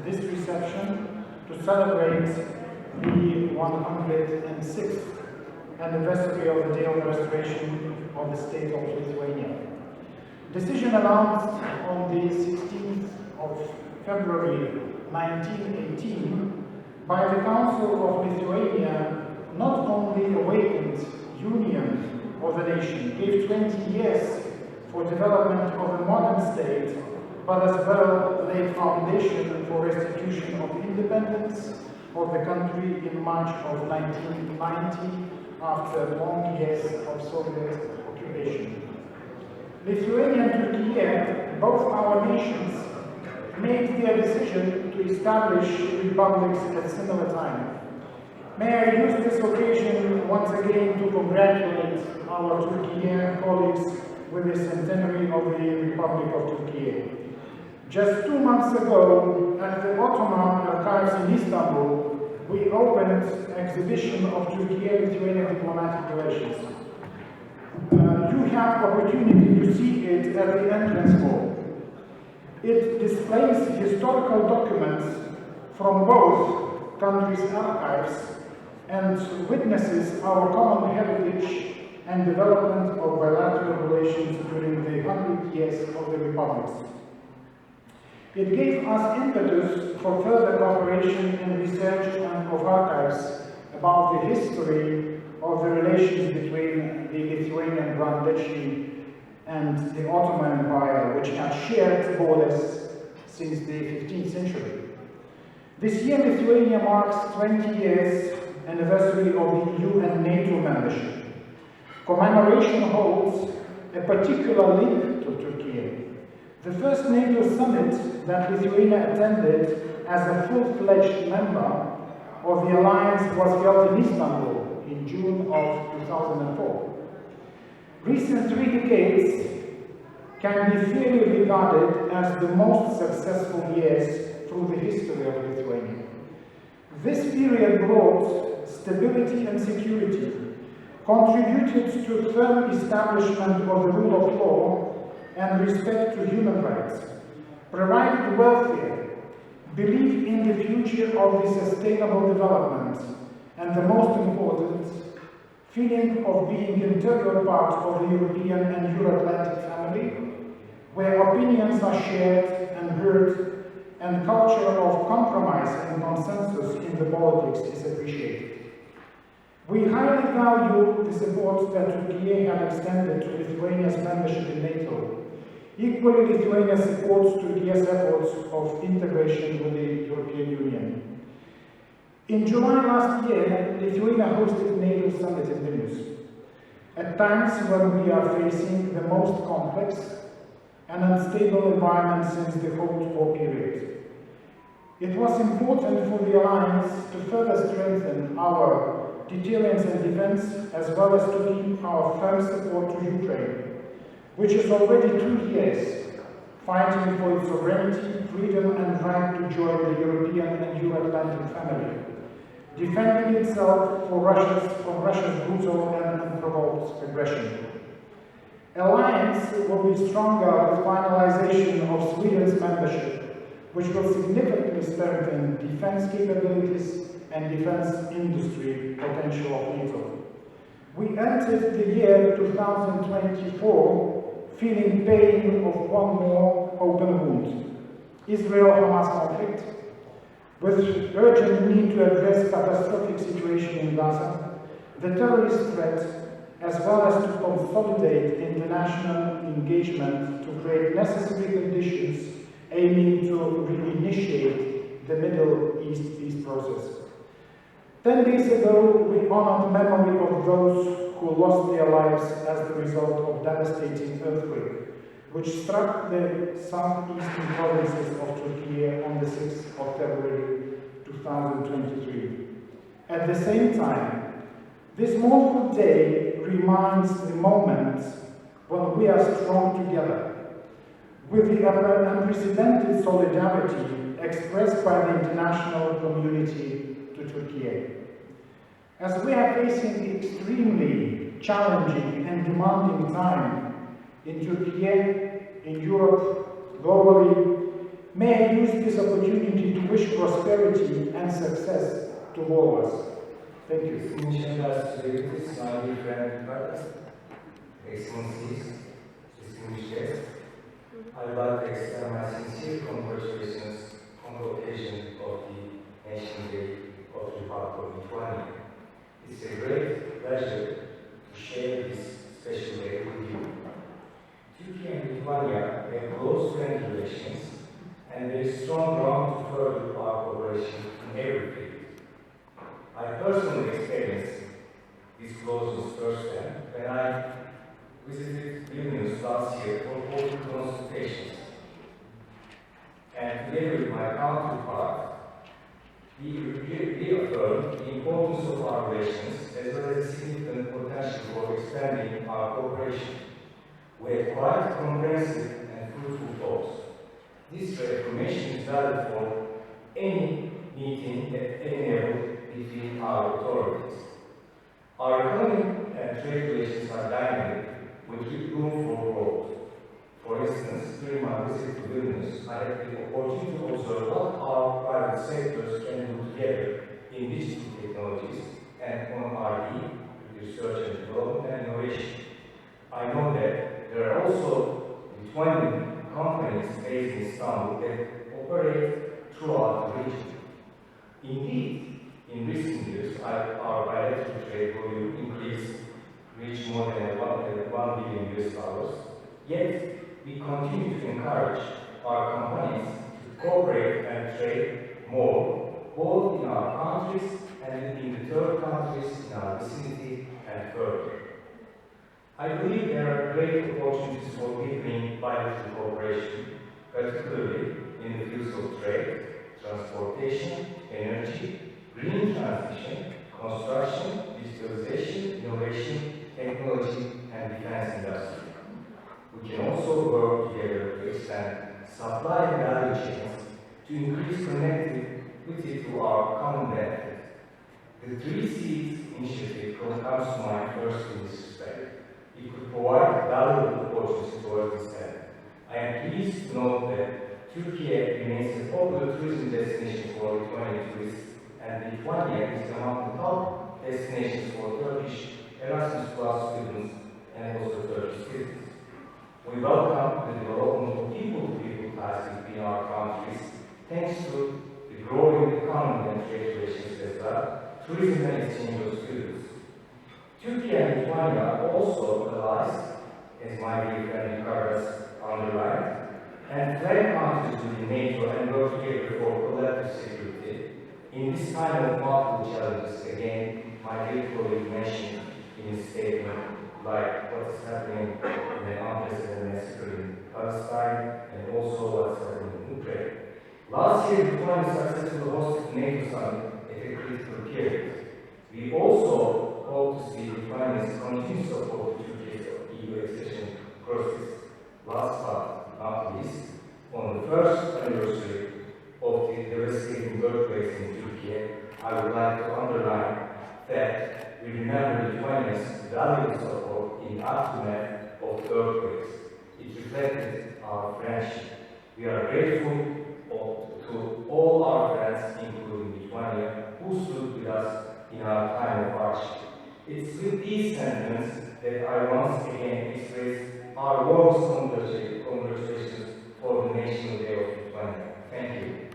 this reception to celebrate the 106th anniversary of the Day of the Restoration of the State of Lithuania. Decision announced on the 16th of February 1918 by the Council of Lithuania not only awakened union of the nation, gave 20 years for development of a modern state, but as well laid foundation for restitution of independence of the country in March of 1990 after long years of Soviet occupation. Lithuania and Turkey, both our nations, made their decision to establish republics at similar time. May I use this occasion once again to congratulate our Turkey colleagues with the centenary of the Republic of Turkey. Just 2 months ago, at the Ottoman Archives in Istanbul, we opened an exhibition of Turkey-Lithuania diplomatic relations. You have opportunity to see it at the entrance hall. It displays historical documents from both countries' archives and witnesses our common heritage and development of bilateral relations during the 100 years of the republics. It gave us impetus for further cooperation in research and of archives about the history of the relations between the Lithuanian Grand Duchy and the Ottoman Empire, which had shared borders since the 15th century. This year, Lithuania marks 20 years anniversary of the EU and NATO membership. Commemoration holds a particular link to Turkey. The first NATO summit that Lithuania attended as a full-fledged member of the alliance was held in Istanbul in June of 2004. Recent 3 decades can be fairly regarded as the most successful years through the history of Lithuania. This period brought stability and security, contributed to firm establishment of the rule of law and respect to human rights, provided welfare, belief in the future of the sustainable development, and the most important, feeling of being an integral part of the European and Euro-Atlantic family, where opinions are shared and heard, and culture of compromise and consensus in the politics is appreciated. We highly value the support that Turkey has extended to Lithuania's membership in NATO. Equally, Lithuania supports Turkey's efforts of integration with the European Union. In July last year, Lithuania hosted NATO summit in Vilnius. At times when we are facing the most complex and unstable environment since the Cold War period. It was important for the alliance to further strengthen our deterrence and defense, as well as to keep our firm support to Ukraine, which is already 2 years fighting for its sovereignty, freedom, and right to join the European and Euro-Atlantic family, defending itself from Russia's brutal and unprovoked aggression. Alliance will be stronger with finalization of Sweden's membership, which will significantly strengthen defense capabilities and defense industry potential of NATO. We entered the year 2024 feeling pain of one more open wound, Israel-Hamas conflict, with urgent need to address catastrophic situation in Gaza, the terrorist threat, as well as to consolidate international engagement to create necessary conditions aiming to reinitiate the Middle East peace process. 10 days ago, we honored memory of those who lost their lives as the result of devastating earthquake, which struck the southeastern provinces of Turkey on the 6th of February 2023. At the same time, this mournful day reminds the moment when we are strong together, with the unprecedented solidarity expressed by the international community to Turkey. As we are facing extremely challenging and demanding time in Turkey, in Europe, globally, may I use this opportunity to wish prosperity and success to all of us. Thank you. Distinguished celebrities, my dear friend brothers, excellencies, distinguished guests, I would like to extend my sincere congratulations on the occasion of the National Day of the Republic of Lithuania. It's a great pleasure to share this special day with you. Turkey and Lithuania have close friendly relations, and there is strong ground to further our cooperation in every field. I personally experienced this closeness firsthand when I visited Vilnius last year for political consultations. And together with my counterpart, we reaffirmed the importance of our relations as well as the significant potential for expanding our cooperation. We had quite comprehensive and fruitful talks. This reaffirmation is valid for any meeting at any level between our authorities. Our economic and trade relations are dynamic, with room for growth. For instance, during my visit to Vilnius, I had the opportunity to observe what our private sectors can do together in digital technologies and on R&D, research and development and innovation. I know that there are also Lithuanian companies based in Istanbul that operate throughout the region. Indeed, in recent years, our bilateral trade volume increased, reached more than $1 billion. Yet, we continue to encourage our companies to cooperate and trade more, both in our countries and in the third countries in our vicinity and further. I believe there are great opportunities for deepening bilateral cooperation, particularly in the fields of trade, transportation, energy, green transition, construction, digitalization, innovation, technology, and defense industry. We can also work together to expand supply and value chains to increase connectivity to our common benefit. The 3Cs initiative comes to mind first in this respect. It could provide valuable opportunities towards this end. I am pleased to note that Turkey remains a popular tourism destination for Lithuanian tourists, and Lithuania is among the top destinations for Turkish Erasmus Plus students and also Turkish citizens. We welcome the development of people-to-people ties between our countries, thanks to the growing economic and trade relations as well, tourism and exchange of students. Turkey and Lithuania are also allies, as my dear friend Carlos underlined, and flag countries within NATO and work together for collective security. In this time of multiple challenges, again, my dear colleague mentioned in his statement, like what is happening in the unprecedented massacre in Palestine and also what's happening in Ukraine. Last year, Lithuania successfully hosted NATO summit at a critical period. We also hope to see Lithuania's continued support to Turkey's EU accession process. Last but not least, on the first anniversary of the devastating earthquakes in Turkey, I would like to underline that we remember Lithuania's valuable support in the aftermath of the earthquakes. It reflected our friendship. We are grateful to all our friends, including Lithuania, who stood with us in our time of hardship. It's with these sentiments that I once again express our warmest congratulations for the National Day of Lithuania. Thank you.